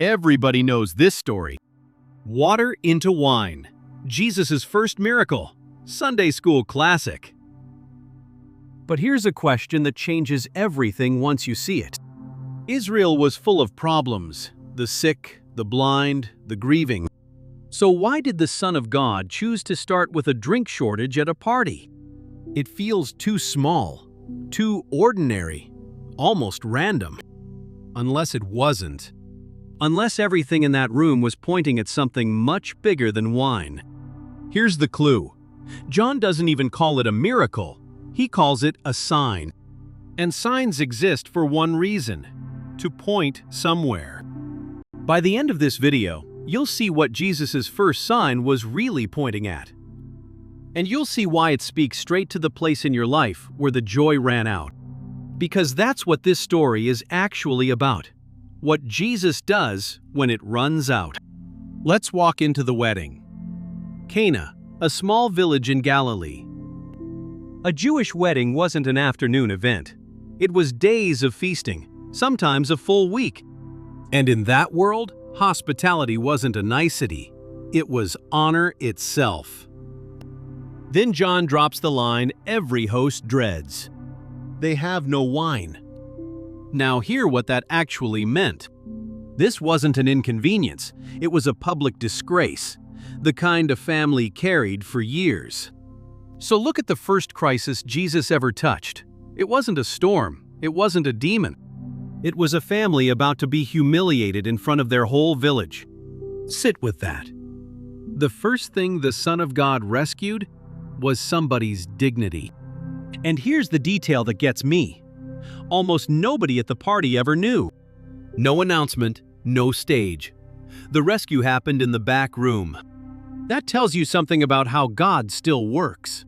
Everybody knows this story. Water into wine. Jesus' first miracle. Sunday school classic. But here's a question that changes everything once you see it. Israel was full of problems: the sick, the blind, the grieving. So why did the Son of God choose to start with a drink shortage at a party? It feels too small, too ordinary, almost random. Unless it wasn't. Unless everything in that room was pointing at something much bigger than wine. Here's the clue. John doesn't even call it a miracle. He calls it a sign. And signs exist for one reason: to point somewhere. By the end of this video, you'll see what Jesus' first sign was really pointing at. And you'll see why it speaks straight to the place in your life where the joy ran out. Because that's what this story is actually about. What Jesus does when it runs out. Let's walk into the wedding. Cana, a small village in Galilee. A Jewish wedding wasn't an afternoon event. It was days of feasting, sometimes a full week. And in that world, hospitality wasn't a nicety. It was honor itself. Then John drops the line every host dreads. They have no wine. Now hear what that actually meant. This wasn't an inconvenience. It was a public disgrace, the kind a family carried for years. So look at the first crisis Jesus ever touched. It wasn't a storm. It wasn't a demon. It was a family about to be humiliated in front of their whole village. Sit with that. The first thing the Son of God rescued was somebody's dignity. And here's the detail that gets me. Almost nobody at the party ever knew. No announcement, no stage. The rescue happened in the back room. That tells you something about how God still works.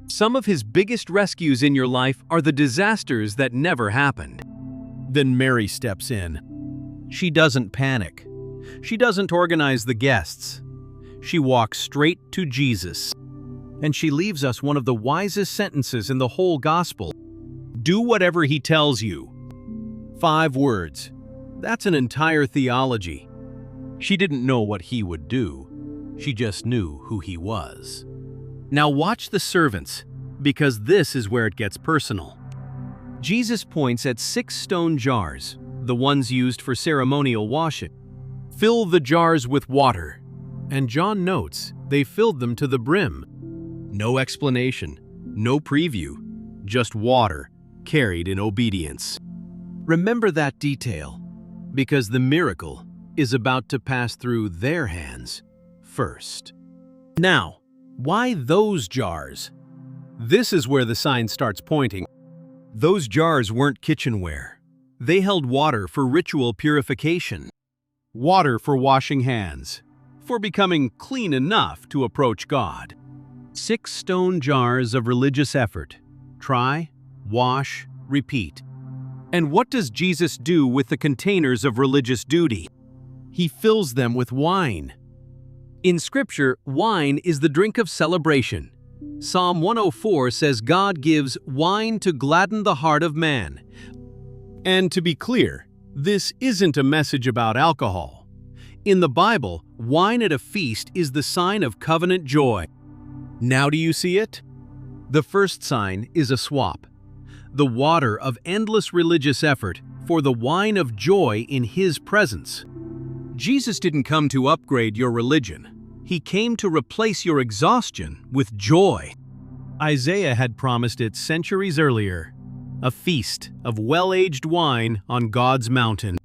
Some of His biggest rescues in your life are the disasters that never happened. Then Mary steps in. She doesn't panic. She doesn't organize the guests. She walks straight to Jesus. And she leaves us one of the wisest sentences in the whole gospel. Do whatever He tells you. 5 words. That's an entire theology. She didn't know what He would do. She just knew who He was. Now watch the servants, because this is where it gets personal. Jesus points at 6 stone jars, the ones used for ceremonial washing. Fill the jars with water. And John notes they filled them to the brim. No explanation, no preview, just water carried in obedience. Remember that detail, because the miracle is about to pass through their hands first. Now, why those jars? This is where the sign starts pointing. Those jars weren't kitchenware. They held water for ritual purification. Water for washing hands, for becoming clean enough to approach God. 6 stone jars of religious effort. Try, wash, repeat. And what does Jesus do with the containers of religious duty? He fills them with wine. In Scripture, wine is the drink of celebration. Psalm 104 says God gives wine to gladden the heart of man. And to be clear, this isn't a message about alcohol. In the Bible, wine at a feast is the sign of covenant joy. Now do you see it? The first sign is a swap. The water of endless religious effort for the wine of joy in His presence. Jesus didn't come to upgrade your religion. He came to replace your exhaustion with joy. Isaiah had promised it centuries earlier. A feast of well-aged wine on God's mountain.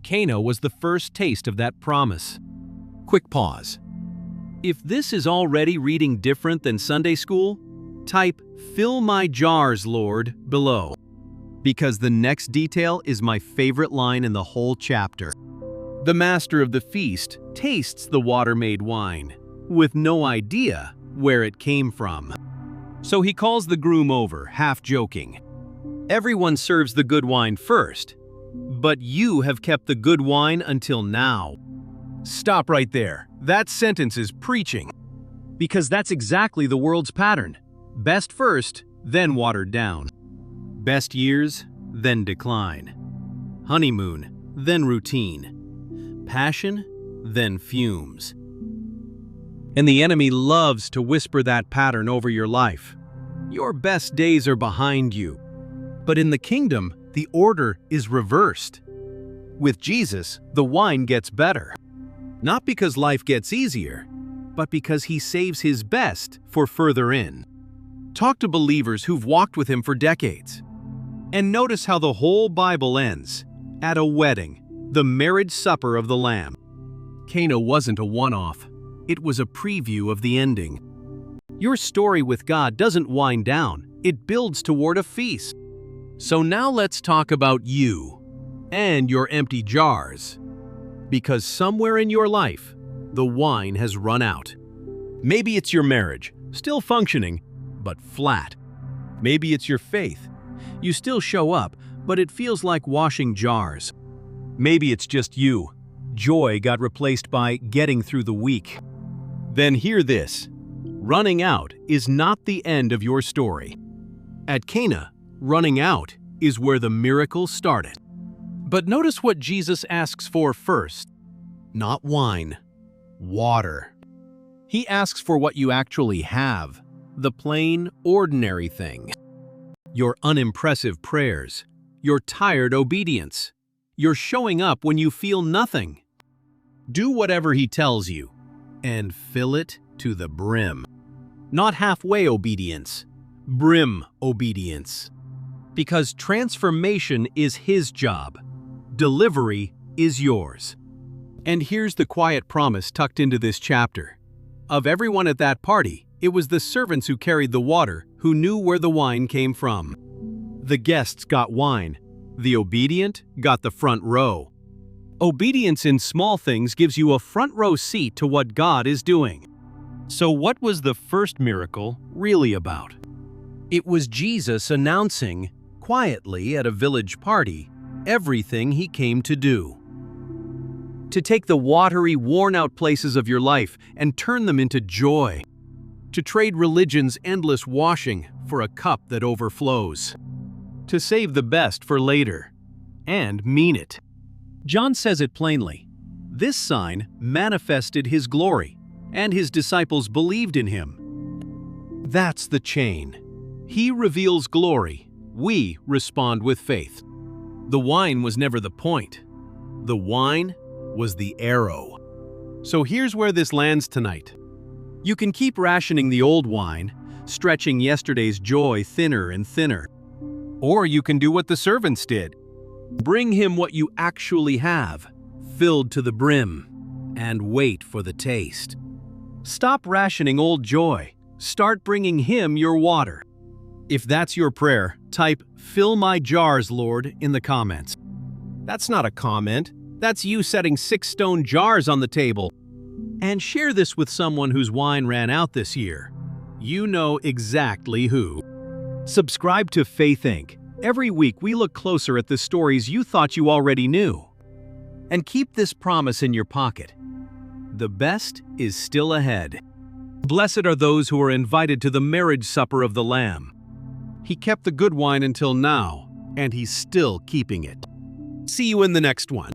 Cana was the first taste of that promise. Quick pause. If this is already reading different than Sunday school, type "Fill my jars, Lord" below. Because the next detail is my favorite line in the whole chapter. The master of the feast tastes the water-made wine, with no idea where it came from. So he calls the groom over, half joking. Everyone serves the good wine first, but you have kept the good wine until now. Stop right there. That sentence is preaching. Because that's exactly the world's pattern. Best first, then watered down. Best years, then decline. Honeymoon, then routine. passion, then fumes. And the enemy loves to whisper that pattern over your life. Your best days are behind you. But in the kingdom, the order is reversed. With Jesus, the wine gets better. Not because life gets easier, but because he saves his best for further in. Talk to believers who've walked with him for decades. And notice how the whole Bible ends at a wedding, the marriage supper of the Lamb. Cana wasn't a one-off. It was a preview of the ending. Your story with God doesn't wind down. It builds toward a feast. So now let's talk about you and your empty jars. Because somewhere in your life, the wine has run out. Maybe it's your marriage, still functioning, but flat. Maybe it's your faith. You still show up, but it feels like washing jars. Maybe it's just you. Joy got replaced by getting through the week. Then hear this. Running out is not the end of your story. At Cana, running out is where the miracle started. But notice what Jesus asks for first. Not wine, water. He asks for what you actually have, the plain, ordinary thing. Your unimpressive prayers, your tired obedience, your showing up when you feel nothing. Do whatever he tells you, and fill it to the brim. Not halfway obedience, brim obedience. Because transformation is his job. Delivery is yours. And here's the quiet promise tucked into this chapter. Of everyone at that party, it was the servants who carried the water who knew where the wine came from. The guests got wine. The obedient got the front row. Obedience in small things gives you a front row seat to what God is doing. So what was the first miracle really about? It was Jesus announcing, quietly at a village party, everything he came to do. To take the watery, worn-out places of your life and turn them into joy. To trade religion's endless washing for a cup that overflows. To save the best for later. And mean it. John says it plainly. This sign manifested his glory, and his disciples believed in him. That's the chain. He reveals glory. We respond with faith. The wine was never the point. The wine was the arrow. So here's where this lands tonight. You can keep rationing the old wine, stretching yesterday's joy thinner and thinner. Or you can do what the servants did. Bring him what you actually have, filled to the brim, and wait for the taste. Stop rationing old joy. Start bringing him your water. If that's your prayer, type, "Fill my jars, Lord," in the comments. That's not a comment. That's you setting 6 stone jars on the table. And share this with someone whose wine ran out this year. You know exactly who. Subscribe to Faith Inc. Every week we look closer at the stories you thought you already knew. And keep this promise in your pocket. The best is still ahead. Blessed are those who are invited to the marriage supper of the Lamb. He kept the good wine until now, and he's still keeping it. See you in the next one.